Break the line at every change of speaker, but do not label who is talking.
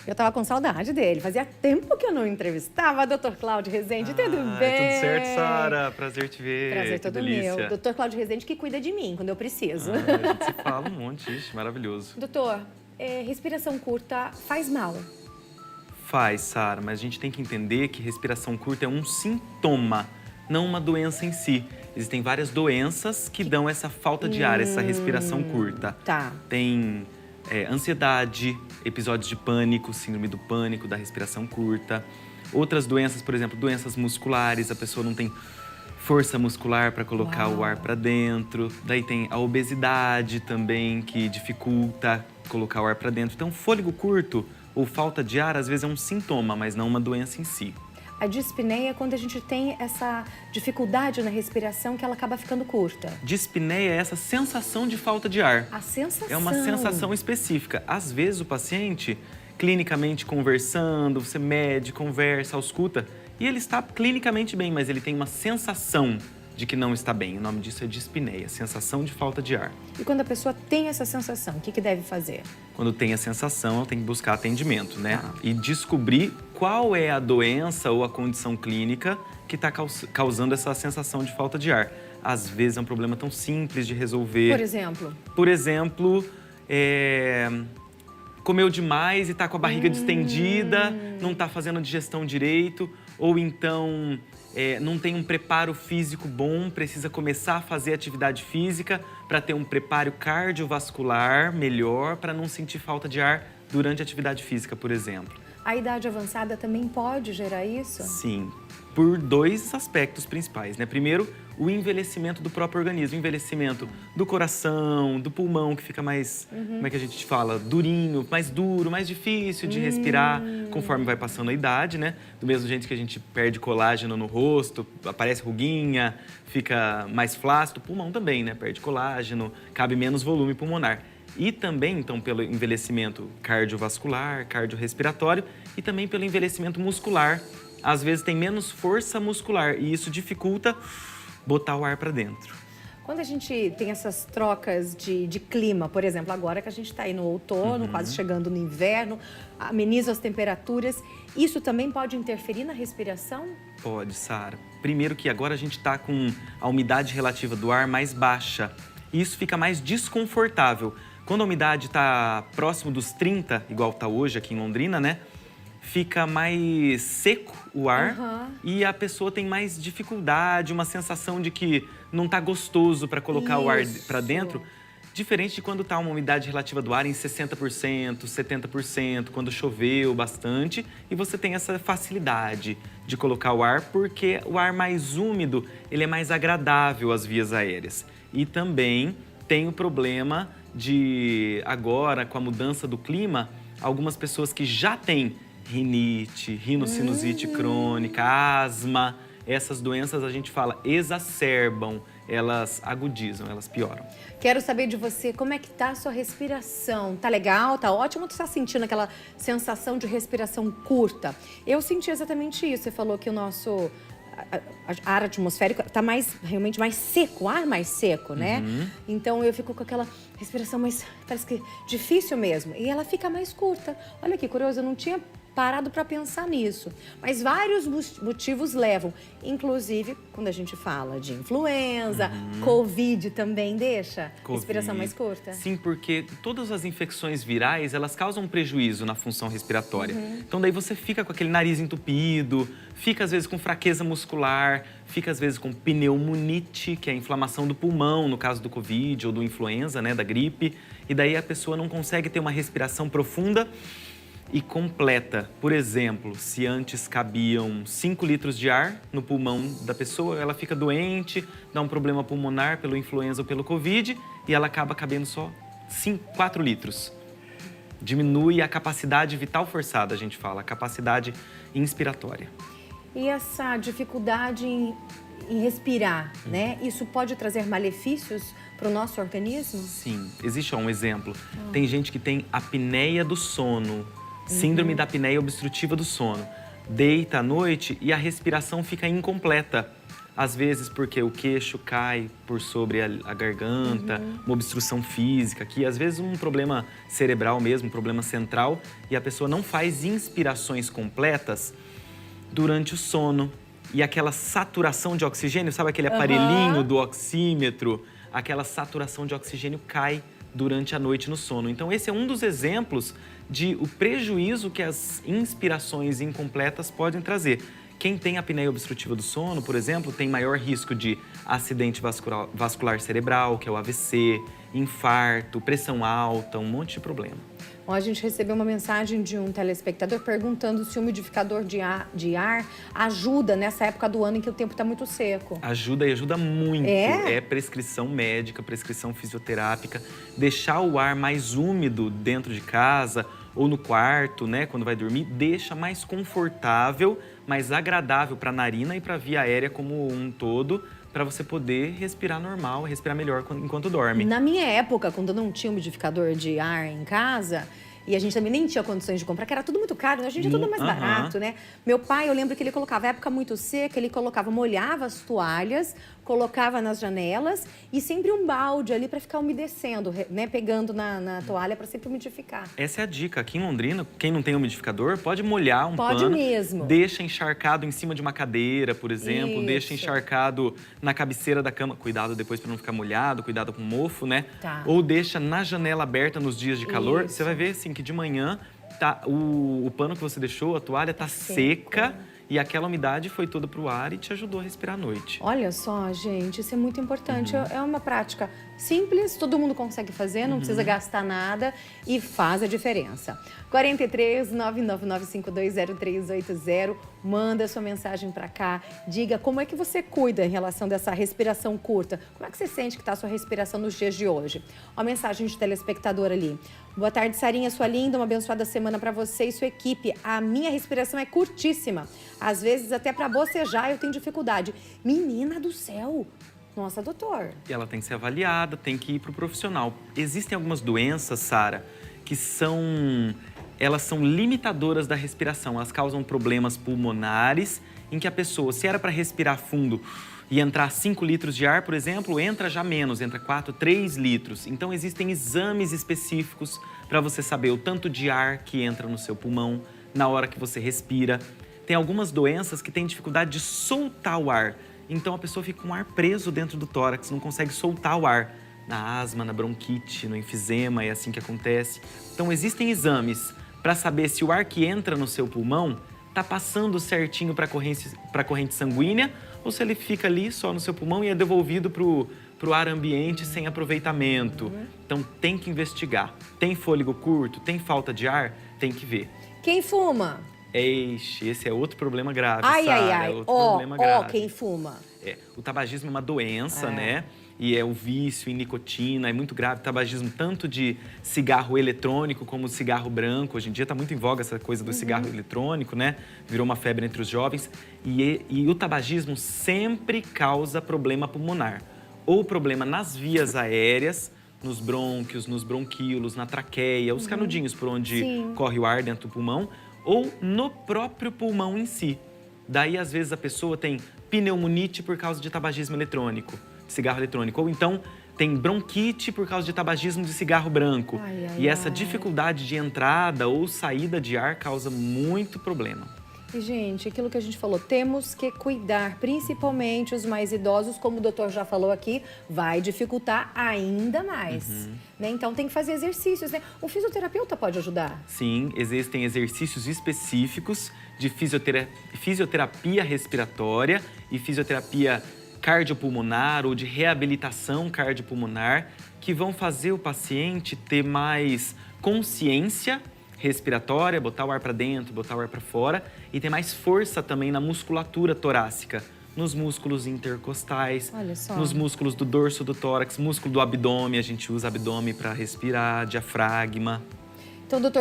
Eu tava com saudade dele. Fazia tempo que eu não entrevistava. Dr. Cláudio Rezende, tudo bem?
Tudo certo, Sara? Prazer te ver.
Prazer todo
delícia.
meu. Dr. Cláudio Rezende que cuida de mim quando eu preciso.
A gente se fala um monte, ixi, maravilhoso.
Doutor, respiração curta faz mal?
Faz, Sara, mas a gente tem que entender que respiração curta é um sintoma, não uma doença em si. Existem várias doenças que dão essa falta de ar, essa respiração curta.
Tá.
Tem ansiedade, episódios de pânico, síndrome do pânico, da respiração curta. Outras doenças, por exemplo, doenças musculares, a pessoa não tem força muscular para colocar o ar para dentro. Daí tem a obesidade também, que dificulta colocar o ar para dentro. Então, fôlego curto ou falta de ar, às vezes é um sintoma, mas não uma doença em si.
A dispneia é quando a gente tem essa dificuldade na respiração que ela acaba ficando curta.
Dispneia é essa sensação de falta de ar.
A sensação.
É uma sensação específica. Às vezes o paciente, clinicamente conversando, você mede, conversa, ausculta, e ele está clinicamente bem, mas ele tem uma sensação de que não está bem. O nome disso é dispneia, sensação de falta de ar.
E quando a pessoa tem essa sensação, o que deve fazer?
Quando tem a sensação, ela tem que buscar atendimento, né? E descobrir qual é a doença ou a condição clínica que está causando essa sensação de falta de ar. Às vezes é um problema tão simples de resolver.
Por exemplo?
Por exemplo, comeu demais e está com a barriga distendida, não está fazendo a digestão direito, ou então não tem um preparo físico bom, precisa começar a fazer atividade física para ter um preparo cardiovascular melhor, para não sentir falta de ar durante a atividade física, por exemplo.
A idade avançada também pode gerar isso?
Sim, por dois aspectos principais, né? Primeiro, o envelhecimento do próprio organismo, o envelhecimento do coração, do pulmão, que fica mais, como é que a gente fala, durinho, mais duro, mais difícil de respirar conforme vai passando a idade, né? Do mesmo jeito que a gente perde colágeno no rosto, aparece ruguinha, fica mais flácido, o pulmão também, né? Perde colágeno, cabe menos volume pulmonar. E também, então, pelo envelhecimento cardiovascular, cardiorrespiratório e também pelo envelhecimento muscular. Às vezes tem menos força muscular e isso dificulta botar o ar para dentro.
Quando a gente tem essas trocas de clima, por exemplo, agora que a gente está aí no outono, quase chegando no inverno, ameniza as temperaturas, isso também pode interferir na respiração?
Pode, Sara. Primeiro que agora a gente está com a umidade relativa do ar mais baixa e isso fica mais desconfortável. Quando a umidade está próximo dos 30, igual está hoje aqui em Londrina, né? Fica mais seco o ar e a pessoa tem mais dificuldade, uma sensação de que não está gostoso para colocar o ar para dentro. Diferente de quando está uma umidade relativa do ar em 60%, 70%, quando choveu bastante e você tem essa facilidade de colocar o ar porque o ar mais úmido, ele é mais agradável às vias aéreas. E também tem o problema de agora, com a mudança do clima, algumas pessoas que já têm rinite, rinocinusite crônica, asma, essas doenças a gente fala exacerbam, elas agudizam, elas pioram.
Quero saber de você, como é que tá a sua respiração? Tá legal? Tá ótimo? Ou tu tá sentindo aquela sensação de respiração curta? Eu senti exatamente isso. Você falou que o nosso ar atmosférico tá realmente mais seco, o ar mais seco, né? Então eu fico com aquela respiração mais, parece que difícil mesmo. E ela fica mais curta. Olha que curioso, eu não tinha parado para pensar nisso. Mas vários motivos levam, inclusive quando a gente fala de influenza, Covid também deixa respiração mais curta.
Sim, porque todas as infecções virais, elas causam prejuízo na função respiratória. Então daí você fica com aquele nariz entupido, fica às vezes com fraqueza muscular, fica às vezes com pneumonite, que é a inflamação do pulmão, no caso do Covid ou do influenza, né, da gripe. E daí a pessoa não consegue ter uma respiração profunda e completa. Por exemplo, se antes cabiam 5 litros de ar no pulmão da pessoa, ela fica doente, dá um problema pulmonar pelo influenza ou pelo Covid e ela acaba cabendo só 4 litros. Diminui a capacidade vital forçada, a gente fala, a capacidade inspiratória.
E essa dificuldade em respirar, né? Isso pode trazer malefícios para o nosso organismo?
Sim, existe um exemplo. Tem gente que tem apneia do sono, síndrome da apneia obstrutiva do sono. Deita à noite e a respiração fica incompleta. Às vezes porque o queixo cai por sobre a garganta, uma obstrução física aqui, às vezes um problema cerebral mesmo, um problema central, e a pessoa não faz inspirações completas durante o sono. E aquela saturação de oxigênio, sabe aquele aparelhinho do oxímetro? Aquela saturação de oxigênio cai durante a noite no sono. Então esse é um dos exemplos de o prejuízo que as inspirações incompletas podem trazer. Quem tem apneia obstrutiva do sono, por exemplo, tem maior risco de acidente vascular cerebral, que é o AVC, infarto, pressão alta, um monte de problema.
Bom, a gente recebeu uma mensagem de um telespectador perguntando se o umidificador de ar ajuda nessa época do ano em que o tempo está muito seco.
Ajuda e ajuda muito. É prescrição médica, prescrição fisioterápica. Deixar o ar mais úmido dentro de casa ou no quarto, né, quando vai dormir, deixa mais confortável, mais agradável para a narina e para a via aérea como um todo, para você poder respirar normal, respirar melhor enquanto dorme.
Na minha época, quando não tinha umidificador de ar em casa, e a gente também nem tinha condições de comprar, que era tudo muito caro, né? Hoje em dia tudo é mais barato, né? Meu pai, eu lembro que ele colocava, época muito seca, ele colocava, molhava as toalhas, colocava nas janelas e sempre um balde ali para ficar umedecendo, né? Pegando na toalha para sempre umidificar.
Essa é a dica. Aqui em Londrina, quem não tem umidificador, pode molhar um pano.
Pode mesmo.
Deixa encharcado em cima de uma cadeira, por exemplo.
Isso.
Deixa encharcado na cabeceira da cama. Cuidado depois para não ficar molhado, cuidado com mofo, né?
Tá.
Ou deixa na janela aberta nos dias de calor.
Isso.
Você vai ver, assim, que de manhã tá, o pano que você deixou, a toalha, tá seca. E aquela umidade foi toda para o ar e te ajudou a respirar à noite.
Olha só, gente, isso é muito importante. É uma prática simples, todo mundo consegue fazer, não precisa gastar nada e faz a diferença. 43 999 520380, manda sua mensagem para cá, diga como é que você cuida em relação dessa respiração curta. Como é que você sente que está a sua respiração nos dias de hoje? Uma mensagem de telespectador ali. Boa tarde, Sarinha, sua linda, uma abençoada semana para você e sua equipe. A minha respiração é curtíssima. Às vezes, até para bocejar, eu tenho dificuldade. Menina do céu! Nossa, doutor.
E ela tem que ser avaliada, tem que ir para o profissional. Existem algumas doenças, Sara, que elas são limitadoras da respiração. Elas causam problemas pulmonares, em que a pessoa, se era para respirar fundo e entrar 5 litros de ar, por exemplo, entra já menos, entra 4, 3 litros. Então, existem exames específicos para você saber o tanto de ar que entra no seu pulmão na hora que você respira. Tem algumas doenças que têm dificuldade de soltar o ar. Então, a pessoa fica com o ar preso dentro do tórax, não consegue soltar o ar. Na asma, na bronquite, no enfisema, é assim que acontece. Então, existem exames para saber se o ar que entra no seu pulmão está passando certinho para a corrente sanguínea ou se ele fica ali só no seu pulmão e é devolvido para o ar ambiente sem aproveitamento. Então, tem que investigar. Tem fôlego curto? Tem falta de ar? Tem que ver.
Quem fuma?
Esse é outro problema grave,
Ai,
Sara.
ai, ai. Ó, quem fuma.
O tabagismo é uma doença, né? E é o vício em nicotina, é muito grave. O tabagismo tanto de cigarro eletrônico como cigarro branco. Hoje em dia está muito em voga essa coisa do cigarro eletrônico, né? Virou uma febre entre os jovens. E o tabagismo sempre causa problema pulmonar. Ou problema nas vias aéreas, nos brônquios, nos bronquíolos, na traqueia, os canudinhos por onde corre o ar dentro do pulmão, ou no próprio pulmão em si. Daí, às vezes, a pessoa tem pneumonite por causa de tabagismo eletrônico, de cigarro eletrônico. Ou então, tem bronquite por causa de tabagismo de cigarro branco. E essa dificuldade de entrada ou saída de ar causa muito problema.
E, gente, aquilo que a gente falou, temos que cuidar, principalmente os mais idosos, como o doutor já falou aqui, vai dificultar ainda mais. Né? Então, tem que fazer exercícios, né? O fisioterapeuta pode ajudar?
Sim, existem exercícios específicos de fisioterapia respiratória e fisioterapia cardiopulmonar ou de reabilitação cardiopulmonar que vão fazer o paciente ter mais consciência respiratória, botar o ar para dentro, botar o ar para fora e ter mais força também na musculatura torácica, nos músculos intercostais, nos músculos do dorso do tórax, músculo do abdômen, a gente usa abdômen para respirar, diafragma.
Então, doutor,